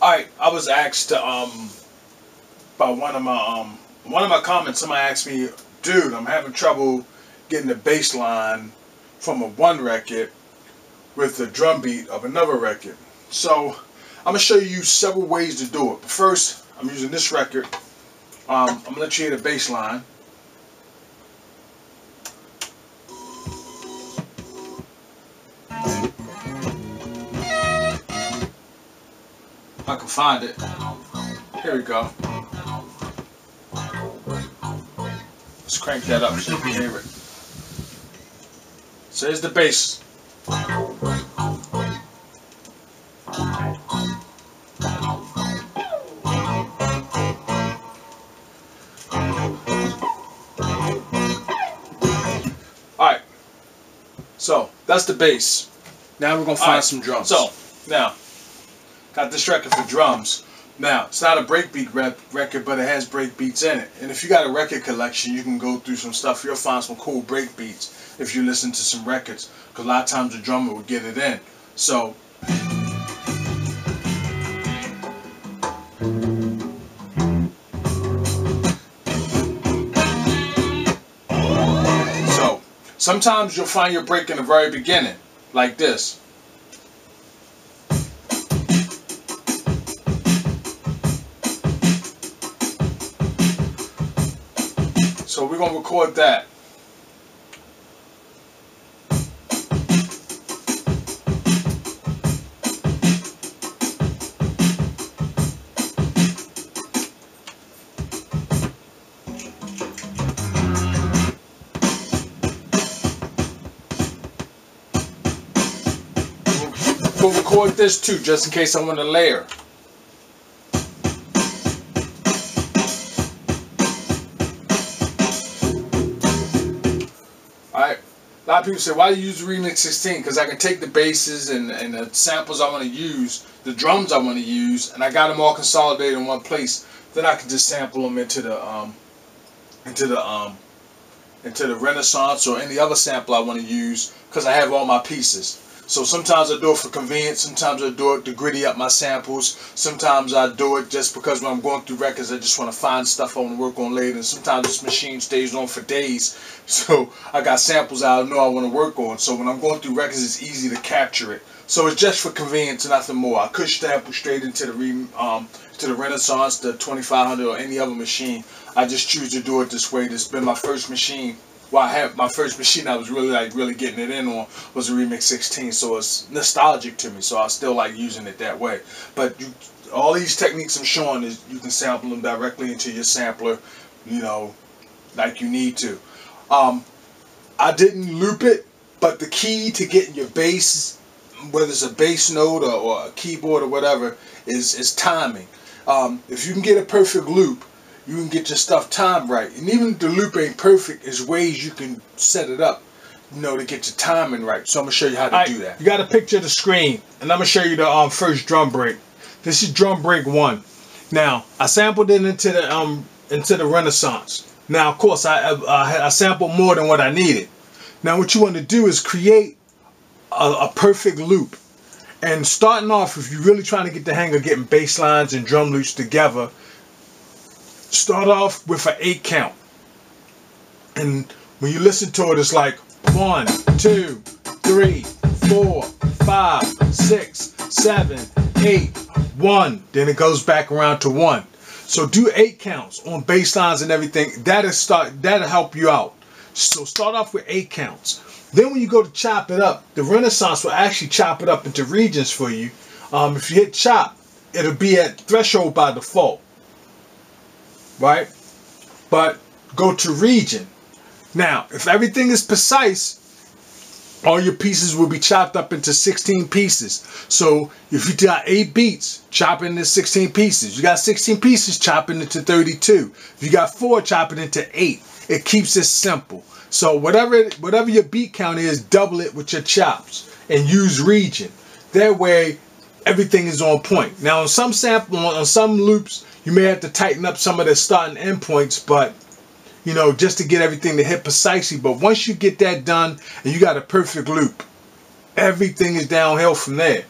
Alright, I was asked to by one of my comments, somebody asked me, dude, I'm having trouble getting the bass line from a one record with the drum beat of another record. So I'm gonna show you several ways to do it. But first, I'm using this record. I'm gonna let you hear the bass line. I can find it. Here we go. Let's crank that up so you can hear it. So here's the bass. Alright. So that's the bass. Now we're gonna find some drums. So now got this record for drums. Now, it's not a breakbeat record, but it has breakbeats in it. And if you got a record collection, you can go through some stuff. You'll find some cool breakbeats if you listen to some records. Because a lot of times the drummer will get it in. So, sometimes you'll find your break in the very beginning, like this. So we're going to record that. We'll record this too, just in case I want to layer. Alright, a lot of people say, why do you use the Remix 16? Because I can take the basses and the samples I want to use, the drums I want to use, and I got them all consolidated in one place. Then I can just sample them into the Renaissance or any other sample I want to use, because I have all my pieces. So sometimes I do it for convenience, sometimes I do it to gritty up my samples, sometimes I do it just because when I'm going through records I just want to find stuff I want to work on later, and sometimes this machine stays on for days, so I got samples I know I want to work on, so when I'm going through records it's easy to capture it. So it's just for convenience and nothing more. I could sample straight into the Renaissance, the 2500 or any other machine. I just choose to do it this way. This has been my first machine. Well, I have my first machine I was really getting it in on was a Remix 16, so it's nostalgic to me, so I still like using it that way. But all these techniques I'm showing is you can sample them directly into your sampler, you know, like you need to. I didn't loop it, but the key to getting your bass, whether it's a bass note or a keyboard or whatever, is timing. If you can get a perfect loop, you can get your stuff timed right. And even if the loop ain't perfect, there's ways you can set it up, you know, to get your timing right. So I'm going to show you how to do that. You got a picture of the screen, and I'm going to show you the first drum break. This is drum break 1. Now, I sampled it into the Renaissance. Now, of course, I sampled more than what I needed. Now, what you want to do is create a perfect loop. And starting off, if you're really trying to get the hang of getting bass lines and drum loops together, start off with an 8 count, and when you listen to it, it's like 1, 2, 3, 4, 5, 6, 7, 8, 1. Then it goes back around to 1. So do 8 counts on bass lines and everything. That'll help you out. So start off with 8 counts. Then when you go to chop it up, the Renaissance will actually chop it up into regions for you. If you hit chop, it'll be at threshold by default. Right? But go to region. Now, if everything is precise, all your pieces will be chopped up into 16 pieces. So if you got 8 beats, chop it into 16 pieces. You got 16 pieces, chop it into 32. If you got 4, chop it into 8. It keeps it simple. So whatever your beat count is, double it with your chops and use region. That way everything is on point. Now on some loops, you may have to tighten up some of the start and end points, but you know, just to get everything to hit precisely. But once you get that done and you got a perfect loop, everything is downhill from there.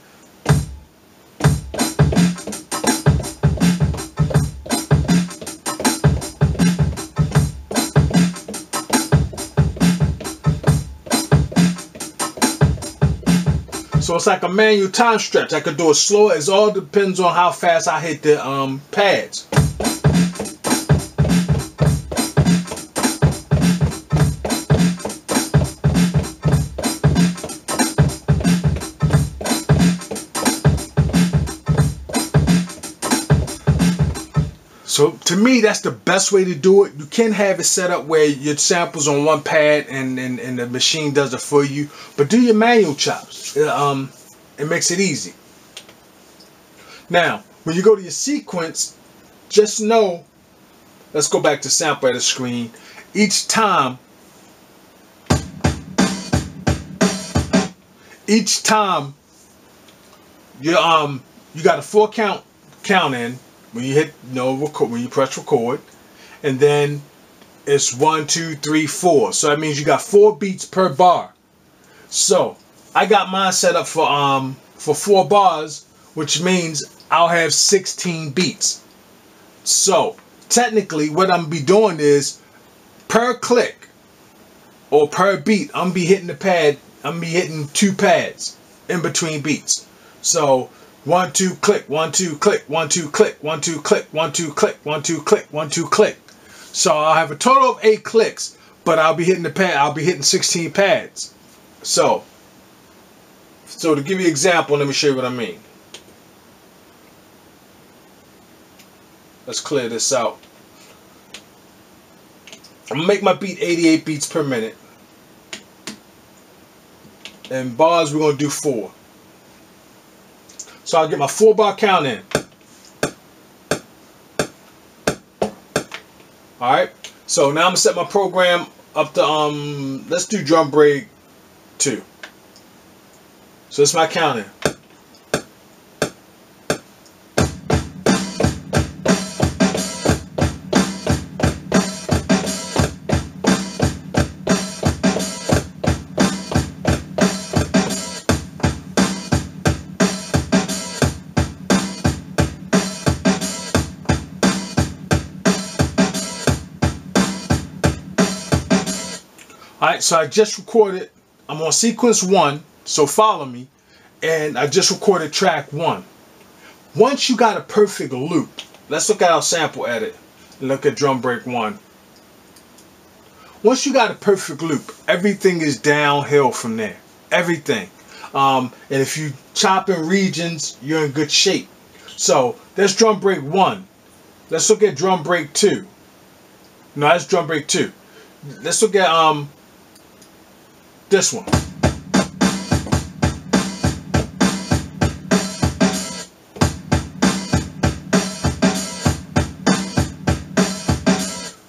So it's like a manual time stretch. I could do it slower. It all depends on how fast I hit the pads. So to me, that's the best way to do it. You can have it set up where your sample's on one pad and the machine does it for you. But do your manual chops. It makes it easy. Now, when you go to your sequence, just know, let's go back to sample edit screen. Each time you got a 4 count in. When you hit when you press record, and then it's 1, 2, 3, 4. So that means you got 4 beats per bar. So I got mine set up for 4 bars, which means I'll have 16 beats. So technically, what I'm gonna be doing is per click or per beat, I'm gonna be hitting the pad. I'm gonna be hitting 2 pads in between beats. So 1, 2, click, 1, 2, click, 1, 2, click, 1, 2, click, 1, 2, click, 1, 2, click, 1, 2, click. So I'll have a total of 8 clicks, but I'll be hitting the pad. I'll be hitting 16 pads. So to give you an example, let me show you what I mean. Let's clear this out. I'm gonna make my beat 88 beats per minute, and bars we're gonna do 4. So I'll get my 4 bar count in. Alright. So now I'm gonna set my program up to let's do DrumBreak 2. So this is my count in. Alright, so I just recorded, I'm on sequence 1, so follow me, and I just recorded track 1. Once you got a perfect loop, let's look at our sample edit and look at DrumBreak 1. Once you got a perfect loop, everything is downhill from there. Everything. And if you chop in regions, you're in good shape. So that's DrumBreak 1. Let's look at DrumBreak 2. No, that's DrumBreak 2. Let's look at this one.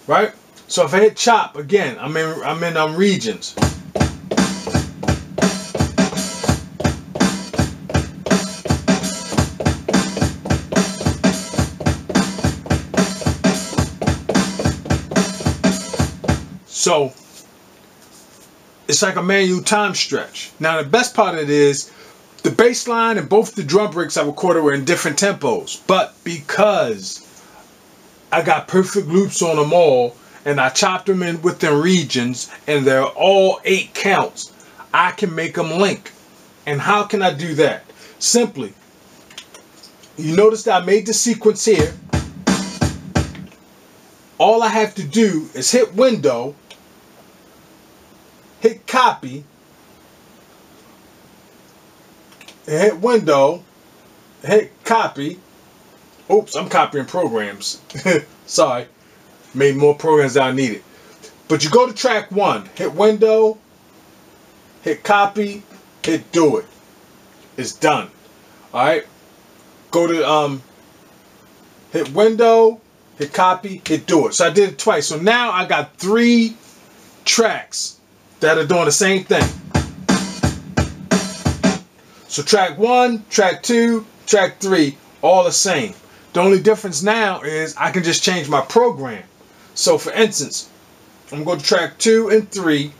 Right? So if I hit chop again, I'm in regions. So it's like a manual time stretch. Now the best part of it is the bass line and both the drum breaks I recorded were in different tempos. But because I got perfect loops on them all and I chopped them in within regions and they're all 8 counts, I can make them link. And how can I do that? Simply, you notice that I made the sequence here. All I have to do is hit window, hit copy, and hit window, hit copy. Oops, I'm copying programs. Sorry, made more programs than I needed. But you go to track 1, hit window, hit copy, hit do it. It's done. Alright, go to hit window, hit copy, hit do it. So I did it twice. So now I got 3 tracks that are doing the same thing. So track 1, track 2, track 3, all the same. The only difference now is I can just change my program. So for instance, I'm going to track 2 and 3,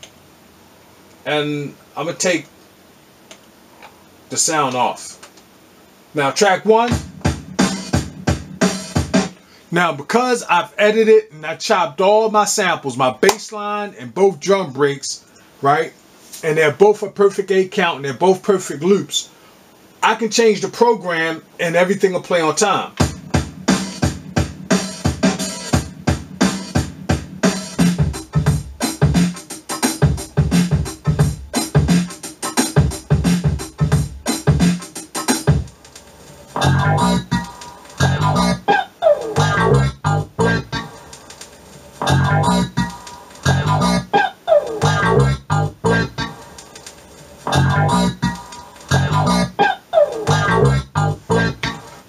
and I'm going to take the sound off. Now track 1. Now because I've edited and I chopped all my samples, my bass line and both drum breaks, right? and they're both a perfect 8 count and they're both perfect loops, I can change the program and everything will play on time.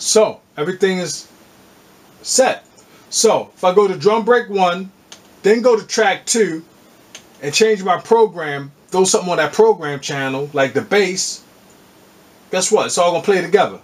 So everything is set. So if I go to DrumBreak 1, then go to track 2 and change my program, throw something on that program channel like the bass, guess what? It's all gonna play together.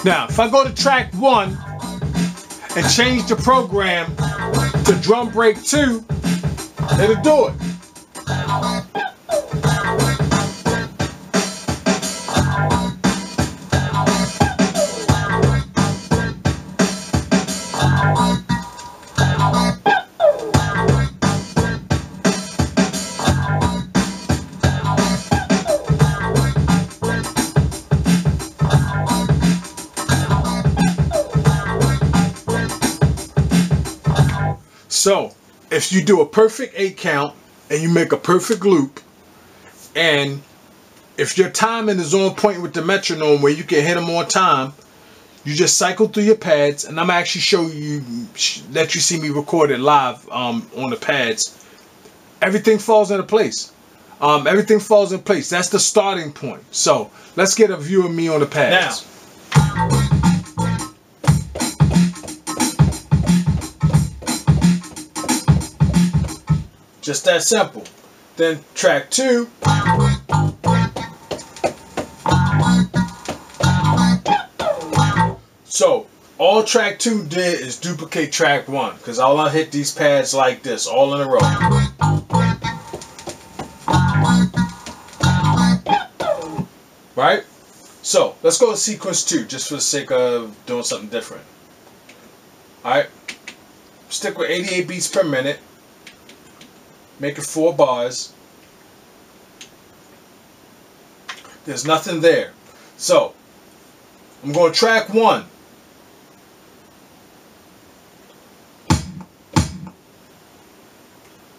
Now, if I go to track 1 and change the program to DrumBreak 2, it'll do it. So, if you do a perfect 8 count and you make a perfect loop, and if your timing is on point with the metronome where you can hit them on time, you just cycle through your pads, and I'm actually show you, let you see me record it live on the pads. Everything falls into place. Everything falls in place. That's the starting point. So, let's get a view of me on the pads. Now, just that simple. Then track 2. So all track 2 did is duplicate track 1, because all I hit these pads like this, all in a row. Right? So let's go to sequence 2, just for the sake of doing something different. Alright? Stick with 88 beats per minute. Make it 4 bars. There's nothing there. So, I'm going to track 1.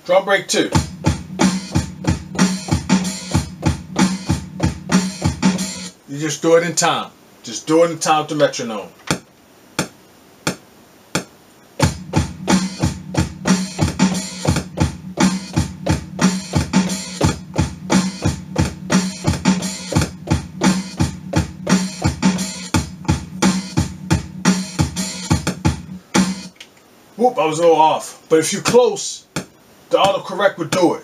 DrumBreak 2. You just do it in time. Just do it in time to metronome. Whoop, I was a little off. But if you're close, the autocorrect would do it.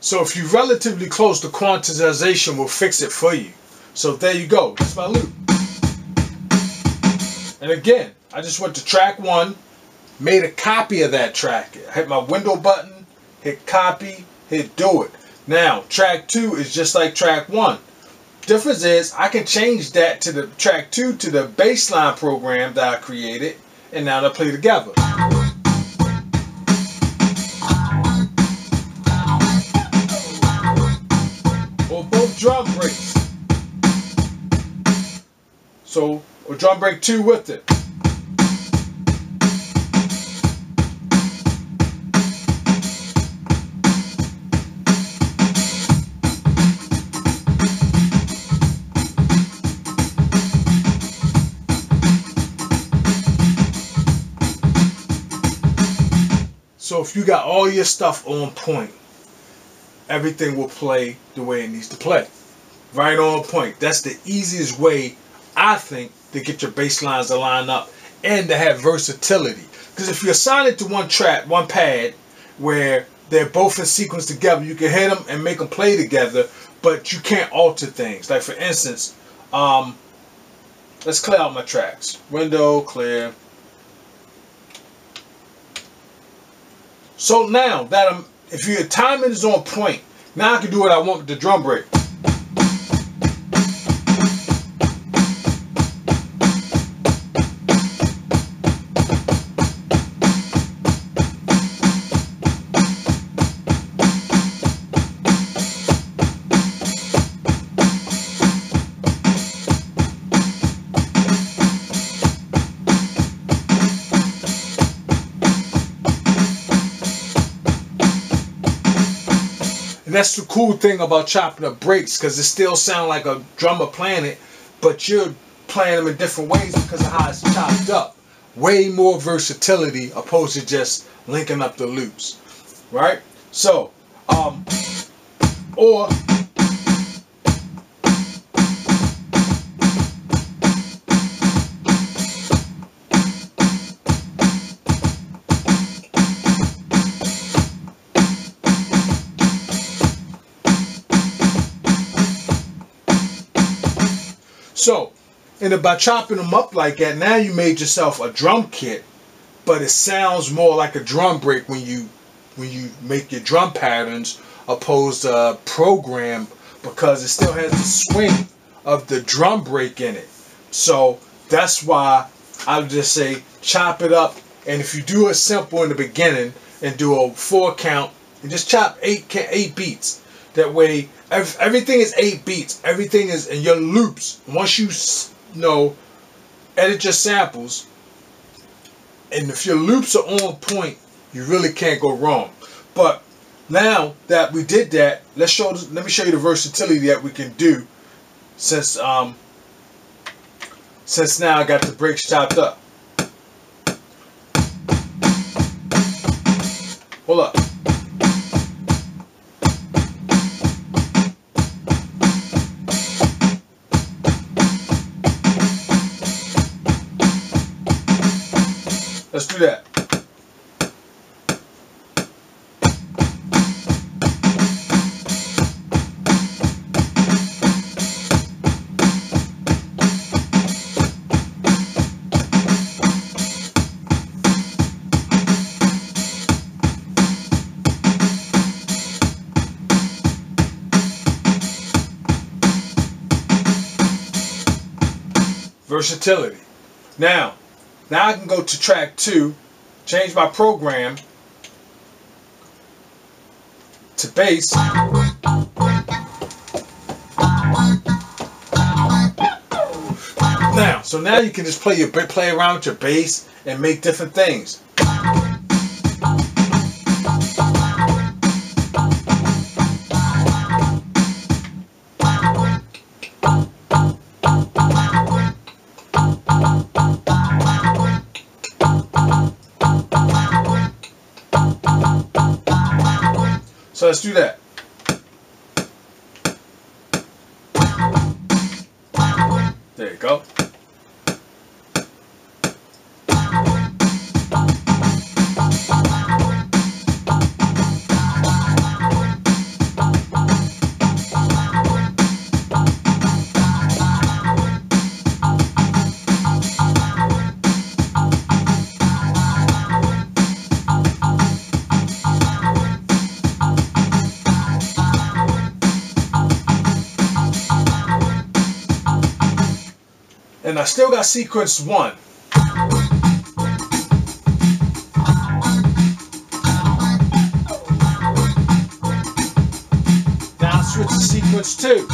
So if you're relatively close, the quantization will fix it for you. So there you go. That's my loop. And again, I just went to track 1, made a copy of that track. I hit my window button, hit copy, hit do it. Now, track 2 is just like track 1. Difference is, I can change that to the track 2 to the baseline program that I created, and now they'll play together. Or both drum breaks. So, or DrumBreak 2 with it. So if you got all your stuff on point, everything will play the way it needs to play. Right on point. That's the easiest way, I think, to get your bass lines to line up and to have versatility. Because if you assign it to one track, one pad, where they're both in sequence together, you can hit them and make them play together, but you can't alter things. Like for instance, let's clear out my tracks. Window, clear. So now that if your timing is on point, now I can do what I want with the drum break. And that's the cool thing about chopping up breaks, because it still sounds like a drummer playing it, but you're playing them in different ways because of how it's chopped up. Way more versatility opposed to just linking up the loops, right? So, or so, and by chopping them up like that, now you made yourself a drum kit, but it sounds more like a drum break when you make your drum patterns opposed to a program, because it still has the swing of the drum break in it. So that's why I would just say chop it up, and if you do a simple in the beginning and do a 4 count and just chop 8 beats. That way, everything is 8 beats. Everything is in your loops. Once you edit your samples, and if your loops are on point, you really can't go wrong. But now that we did that, let me show you the versatility that we can do. Since now I got the breaks chopped up. Hold up. Let's do that. Versatility. Now I can go to track 2, change my program to bass. Now you can just play around with your bass and make different things. So let's do that. There you go. And I still got sequence 1. Now I'll switch to sequence 2.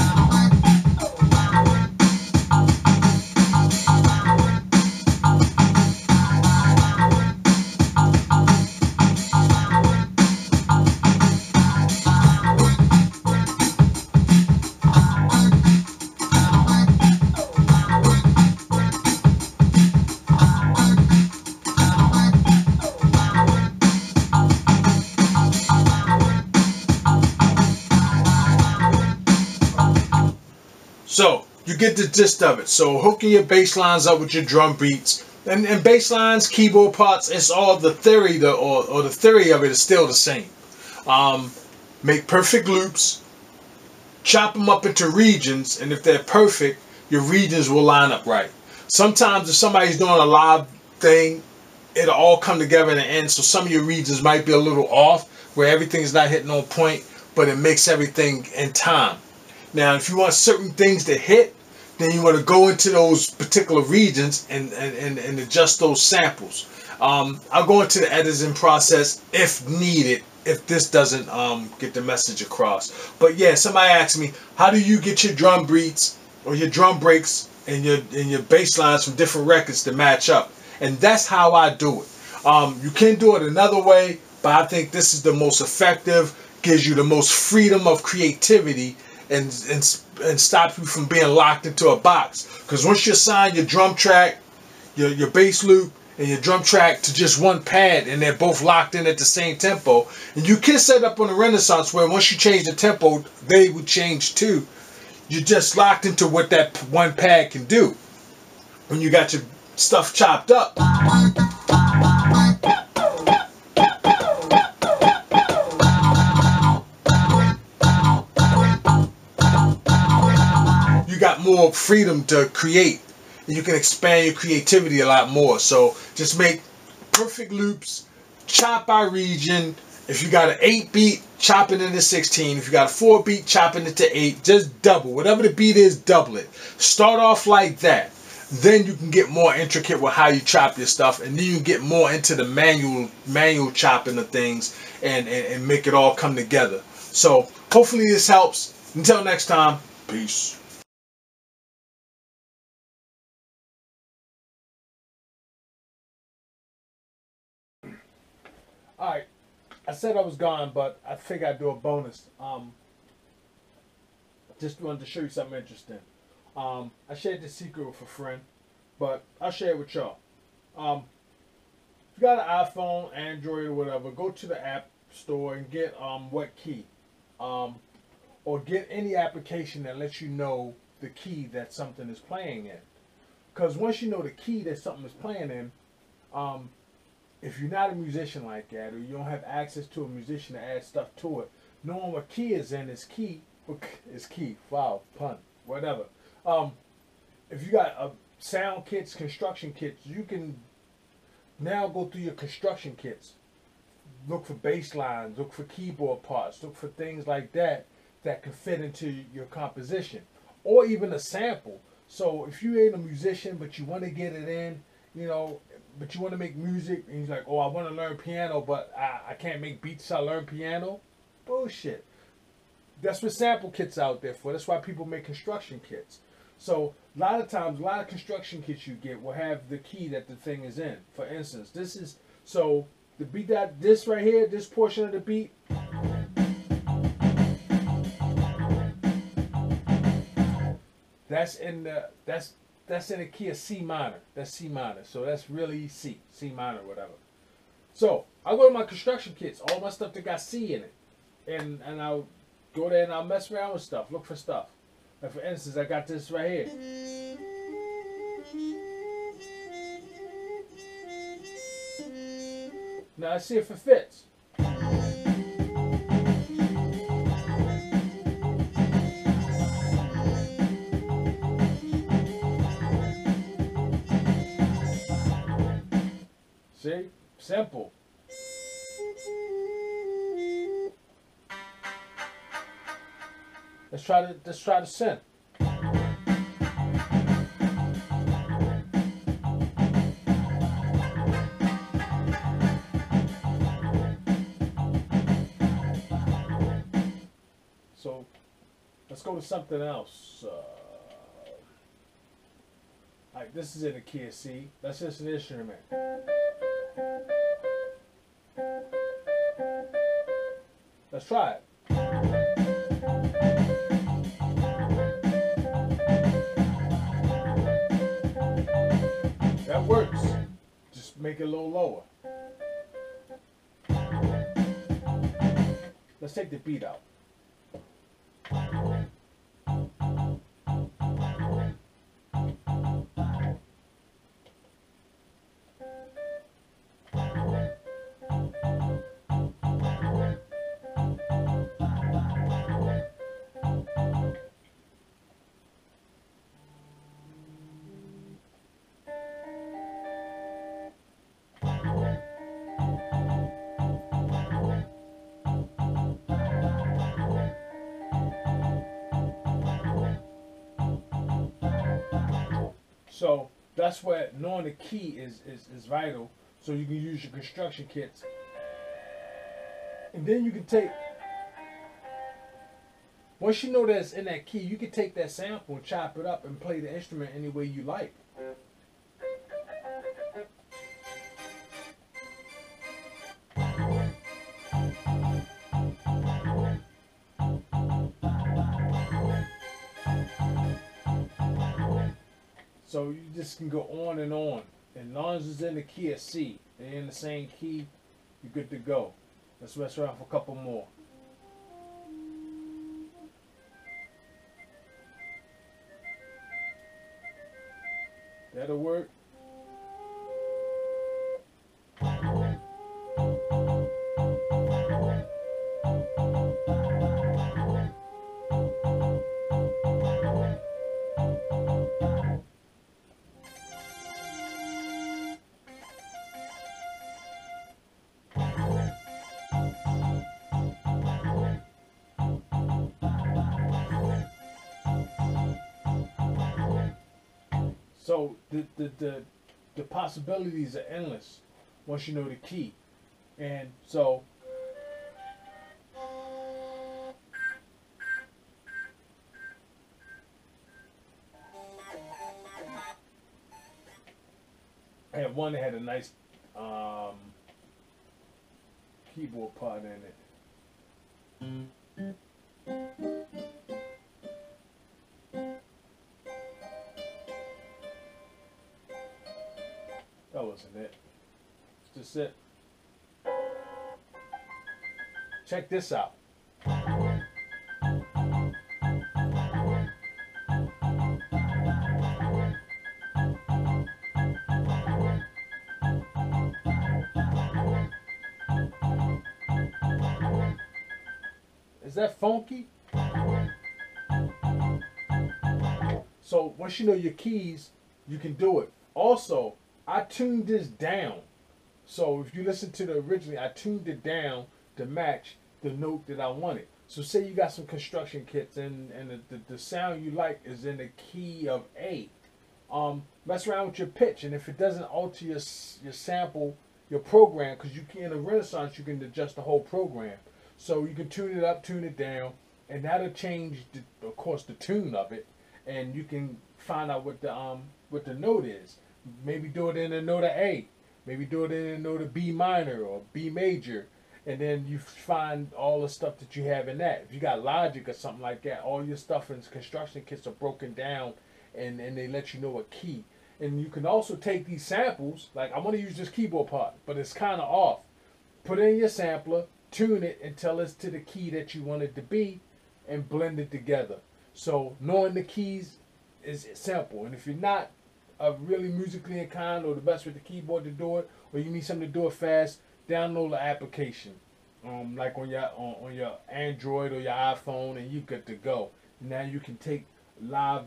So you get the gist of it. So hooking your bass lines up with your drum beats and bass lines, keyboard parts, it's all the theory, or the theory of it is still the same. Make perfect loops, chop them up into regions, and if they're perfect, your regions will line up right. Sometimes if somebody's doing a live thing, it'll all come together in the end, so some of your regions might be a little off, where everything's not hitting on point, but it makes everything in time. Now, if you want certain things to hit, then you want to go into those particular regions and adjust those samples. I'll go into the editing process if needed, if this doesn't get the message across. But yeah, somebody asked me, how do you get your drum beats or your drum breaks and your bass lines from different records to match up? And that's how I do it. You can do it another way, but I think this is the most effective, gives you the most freedom of creativity, and stops you from being locked into a box. Because once you assign your drum track, your bass loop, and your drum track to just one pad, and they're both locked in at the same tempo, and you can set up on the Renaissance where once you change the tempo, they would change too. You're just locked into what that one pad can do. When you got your stuff chopped up, you got more freedom to create, and you can expand your creativity a lot more. So just make perfect loops, chop by region. If you got an 8-beat, chop it into 16. If you got a 4-beat, chop it into 8. Just double. Whatever the beat is, double it. Start off like that. Then you can get more intricate with how you chop your stuff, and then you get more into the manual chopping of things, and make it all come together. So hopefully this helps. Until next time, peace. Alright, I said I was gone, but I figured I'd do a bonus. Just wanted to show you something interesting. I shared this secret with a friend, but I'll share it with y'all. If you got an iPhone, Android, or whatever, go to the app store and get what key. Or get any application that lets you know the key that something is playing in. Because once you know the key that something is playing in, if you're not a musician like that, or you don't have access to a musician to add stuff to it, knowing what key is in is key. Is key. Wow, pun. Whatever. If you got sound kits, construction kits, you can now go through your construction kits. Look for bass lines, look for keyboard parts, look for things like that that can fit into your composition. Or even a sample. So if you ain't a musician but you want to get it in, but you want to make music, and you're like, oh, I want to learn piano, but I can't make beats so I learn piano. Bullshit. That's what sample kits out there for. That's why people make construction kits. So a lot of times, a lot of construction kits you get will have the key that the thing is in. For instance, this is, so the beat that, this right here, this portion of the beat, that's in the key of C minor. That's C minor. So that's really C minor, whatever. So I go to my construction kits, all my stuff that got C in it, and I'll go there and I'll mess around with stuff, look for stuff. Like for instance, I got this right here. Now let's see if it fits. See? Simple. Let's try the synth. So let's go to something else. Like this is in the key of C. That's just an instrument. Let's try it. That works. Just make it a little lower. Let's take the beat out. So that's where knowing the key is vital. So you can use your construction kits, and then you can take. Once you know that's in that key, you can take that sample and chop it up and play the instrument any way you like. So you just can go on and on. And as long as it's in the key of C, they're in the same key, you're good to go. Let's mess around for a couple more. That'll work. So the possibilities are endless once you know the key. And so I had one that had a nice keyboard part in it. That wasn't it. It's just it. Check this out. Is that funky? So once you know your keys, you can do it. Also, I tuned this down. So if you listen to the originally, I tuned it down to match the note that I wanted. So say you got some construction kits and the sound you like is in the key of A. Mess around with your pitch, and if it doesn't alter your sample, your program, because you can in a Renaissance you can adjust the whole program. So you can tune it up, tune it down, and that'll change, of course, the tune of it, and you can find out what the note is. Maybe do it in a note of A, maybe do it in a note of B minor or B major, and then you find all the stuff that you have in that. If you got Logic or something like that, all your stuff in construction kits are broken down, and they let you know what key. And you can also take these samples, like I want to use this keyboard part, but it's kind of off. Put it in your sampler, tune it until it's to the key that you want it to be, and blend it together. So knowing the keys is simple. And if you're not really musically inclined or the best with the keyboard to do it, or you need something to do it fast, download the application, like on your Android or your iPhone, and you good to go. Now you can take live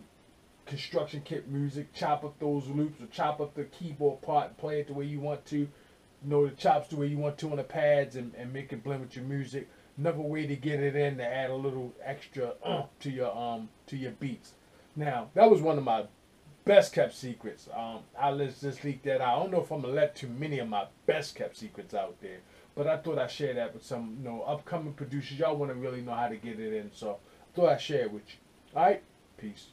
construction kit music, chop up those loops, or chop up the keyboard part and play it the way you want to. Know the chops the way you want to on the pads, and make it blend with your music. Another way to get it in to add a little extra to your beats. Now that was one of my best kept secrets. I'll just leak that out. I don't know if I'm gonna let too many of my best kept secrets out there, but I thought I'd share that with some upcoming producers. Y'all want to really know how to get it in, so I thought I'd share it with you. All right, peace.